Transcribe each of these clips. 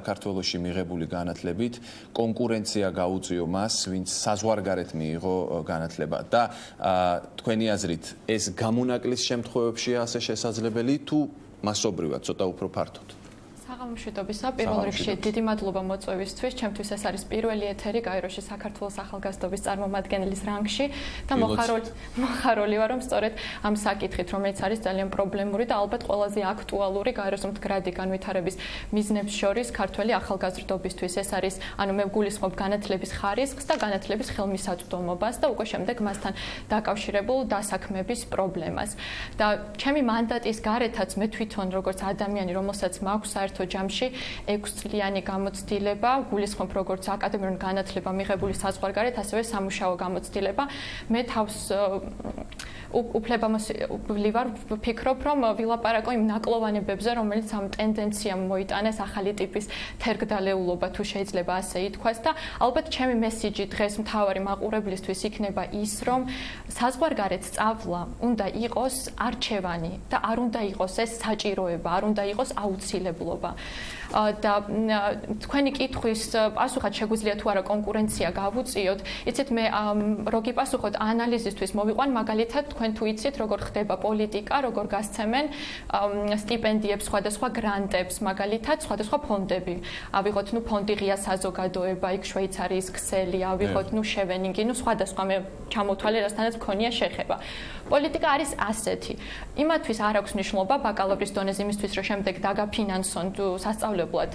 საქართველოში მიღებული განათლებით კონკურენცია გაუწიო მას, ვინც საზღვარგარეთ მიიღო განათლება და თქვენი აზრით ეს გამონაკლის შემთხვევებშია ასე შესაძლებელი თუ მასობრივად ცოტა უფრო ფართოდ? საღამოშვიდობისა, პირველ რიგში დიდი მადლობა მოწვევისთვის. ჩემთვის ეს არის პირველი ეთერი გაეროში საქართველოს ახალგაზრდობის წარმომადგენლის რანგში და მოხარული ვარ, რომ სწორედ ამ საკითხით, რომელიც არის ძალიან პრობლემური და ალბათ ყველაზე აქტუალური გაეროს მდგრადი განვითარების მიზნებს შორის ქართველი ახალგაზრდობისთვის. ეს არის, მე ვგულისხმობ განათლების ხარისხს და განათლების ხელმისაწვდომობას და უკვე შემდეგ მასთან დაკავშირებულ დასაქმების პრობლემას. და ჩემი მანდატის გარეთაც მე თვითონ როგორც ადამიანი, რომელსაც მაქვს საერთო ჯამში 6 წლიანი გამოცდილება, გულისხმობ როგორც აკადემიური განათლება მიღებული საზღვარგარეთ, ასევე სამუშაო გამოცდილება. მე თავს უფლებამოსილი ვარ, ვფიქრობ, რომ ვილაპარაკო იმ ნაკლოვანებებზე, რომელიც ამ ტენდენციამ მოიტანეს ახალი ტიპის თერგდალეულობა, თუ შეიძლება ასე ითქვას და ალბათ ჩემი მესიჯი დღეს მთავარი მაყურებლისთვის იქნება ის, რომ საზღვარგარეთ სწავლა უნდა იყოს არჩევანი და არ უნდა იყოს ეს საჭიროება, არ უნდა იყოს აუცილებლობა. და თქვენი კითხვის პასუხად შეგვიძლია თუ არა კონკურენცია გავუწიოთ. იცით, მე რო გიპასუხოთ ანალიზისთვის მოვიყვან მაგალითად თქვენ თუ იცით როგორ ხდება პოლიტიკა, როგორ გასცემენ სტიპენდიებს, სხვადასხვა გრანტებს, მაგალითად სხვადასხვა ფონდები. ავიღოთ ფონდი ღია საზოგადოება, იქ შვეიცარიის ქსელი, ავიღოთ შევენინგი, სხვადასხვა მე ჩამოთვალე, რასთანაც მქონია შეხება. პოლიტიკა არის ასეთი. იმათვის არ აქვს მნიშვნელობა ბაკალავრის დონეზე იმისთვის, რომ შემდეგ დაგაფინანსონ თუ სასწავლებლად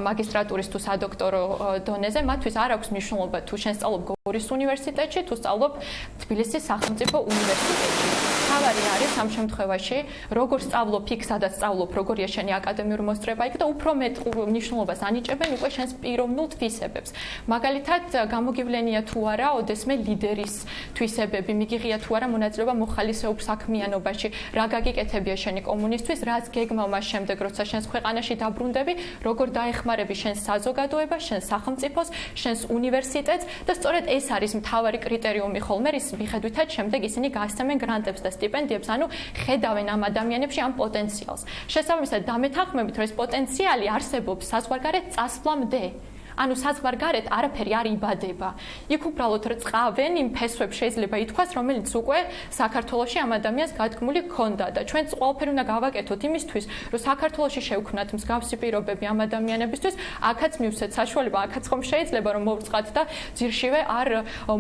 მაგისტრატურის თუ სადოქტორო დონეზე, მათთვის არ აქვს მნიშვნელობა თუ შენ სწავლობ გორის უნივერსიტეტში, თუ სწავლობ თბილისის სახელმწიფო უნივერსიტეტში. თავარი არის ამ შემთხვევაში, როგორ სწავლობ იქ, სადაც სწავლობ, როგორია შენი აკადემიური მოსწრება იქ და უფრო მეტ მნიშვნელობას ანიჭებენ უკვე შენს პიროვნულ თვისებებს. მაგალითად, გამოგივლენია თუ არა ოდესმე ლიდერის თვისებები, მიგიღია თუ არა მონაწილეობა მოხალისეობ საქმიანობაში, რა გაგიკეთებია შენი კომუნისტვის, რაც გეგმავ მას შემდეგ, როცა შენს ქვეყანაში დაბრუნდები, როგორ დაეხმარები შენს საზოგადოებას, შენს სახელმწიფოს, შენს უნივერსიტეტს და სწორედ ეს არის მთავარი კრიტერიუმი ხოლმე, რის მიხედვითაც შემდეგ ისინი გასცემენ გრანტებს და სტიპენდიებს, ხედავენ ამ ადამიანებში ამ პოტენციალს. შესაბამისად, დამეთანხმებით, რომ ეს პოტენციალი არსებობს საზღვარგარეთ წასვლამდე. საზღვარგარეთ არაფერი არ იბადება. იქ უბრალოდ რწყავენ იმ ფესვებს შეიძლება ითქვას, რომელიც უკვე საქართველოში ამ ადამიანს გადგმული ჰქონდა და ჩვენც ყველაფერი უნდა გავაკეთოთ იმისთვის, რომ საქართველოში შევქმნათ მსგავსი პირობები ამ ადამიანებისთვის, აქაც მივცეთ საშუალება, აქაც ხომ შეიძლება რომ მოვწყათ და ძირშივე არ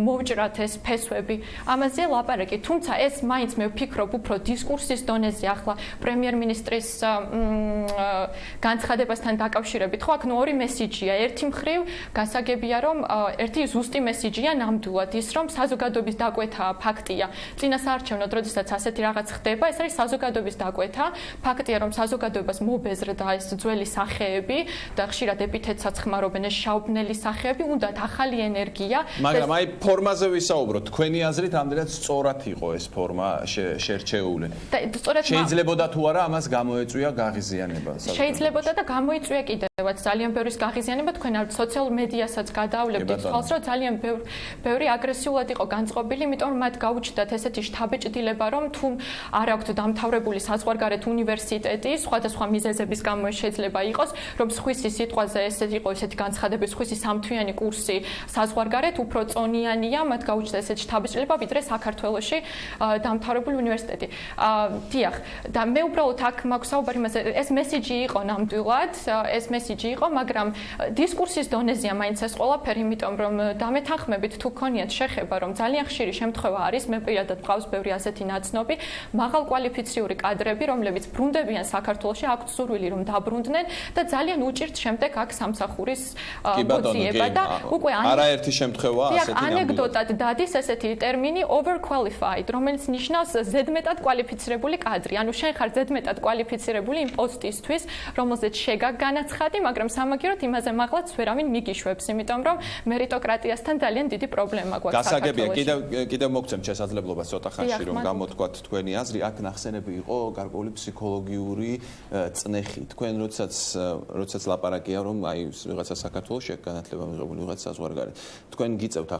მოვჭრათ ეს ფესვები. ამაზე ლაპარაკი, თუმცა ეს მაინც მე ვფიქრობ უფრო დისკურსის დონეზე ახლა პრემიერ-მინისტრის განცხადებასთან დაკავშირებით. ხო, აქ ორი მესიჯია, ერთი გასაგებია, რომ ერთი ზუსტი მესიჯია ნამდვილად ის, რომ საზოგადოების დაკვეთა ფაქტია. წინასაარჩევნოდ, როდესაც ასეთი რაღაც ხდება, ეს არის საზოგადოების დაკვეთა. ფაქტია, რომ საზოგადოებას მობეზრდა ეს ძველი სახეები და ხშირად ეპითეტსაც ხმარობენ ეს შაუბნელი სახეები, უნდათ ახალი ენერგია. მაგრამ ფორმაზე ვისაუბროთ. თქვენი აზრით, ამდენად სწორად იყო ეს ფორმა შერჩეული. შეიძლებოდა თუ არა ამას გამოეწვია გაღიზიანება? შეიძლებოდა და გამოიწვია კიდევაც ძალიან ბევრი გაღიზიანება. თქვენ სოციალურ მედიასაც გადაავლებდით ხალხს, რომ ძალიან ბევრი აგრესიულად იყო განწყობილი, იმიტომ რომ მათ გაუჩნდათ ესეთი შთაბეჭდილება, რომ თუ არ აქვთ დამთავრებული საზღვარგარეთ უნივერსიტეტი, სხვადასხვა მიზეზების გამო შეიძლება იყოს, რომ სხვისი სიტყვაზე იყო ესეთი განცხადების, სხვისი სამთვიანი კურსი საზღვარგარეთ უფრო წონიანია, მათ გაუჩნდათ ესეთი შთაბეჭდილება, ვიდრე საქართველოში დამთავრებული უნივერსიტეტი. დიახ, და მე უბრალოდ აქ მაქვს საუბარი იმაზე, ეს მესიჯი იყო ნამდვილად, ეს მესიჯი იყო, მაგრამ დისკურსის დონეზეა მაინც ეს ყველაფერი, იმიტომ რომ დამეთანხმებით თუ გქონიათ შეხება, რომ ძალიან ხშირი შემთხვევა არის, მე პირადად მყავს ბევრი ასეთი ნაცნობი, მაღალკვალიფიციური კადრები, რომლებიც ბრუნდებიან საქართველოში, აქვთ სურვილი რომ დაბრუნდნენ და ძალიან უჭირთ შემდეგ აქ სამსახურის მოძიება და უკვე არაერთი შემთხვევაა ასეთი ანეკდოტად დადის ესეთი ტერმინი overqualified, რომელიც ნიშნავს ზედმეტად კვალიფიცირებული კადრი. შენ ხარ ზედმეტად კვალიფიცირებული იმ პოსტისთვის, რომელზეც შეგაგ განაცხადი, მაგრამ სამაგიეროდ იმაზე მაღლაც ვერავინ მიგიშვებს, იმიტომ რომ მერიტოკრატიასთან ძალიან დიდი პრობლემა გვაქვს საქართველოში. გასაგებია, კიდევ მოგცემთ შესაძლებლობას ცოტა ხანში რომ გამოთქვათ თქვენი აზრი, აქ ნახსენები იყო გარკვეული ფსიქოლოგიური წნეხი. თქვენ როდესაც ლაპარაკია რომ ვიღაცა საქართველოში განათლება მიღებული, ვიღაცა საზღვარგარეთ. თქვენ გიწევთ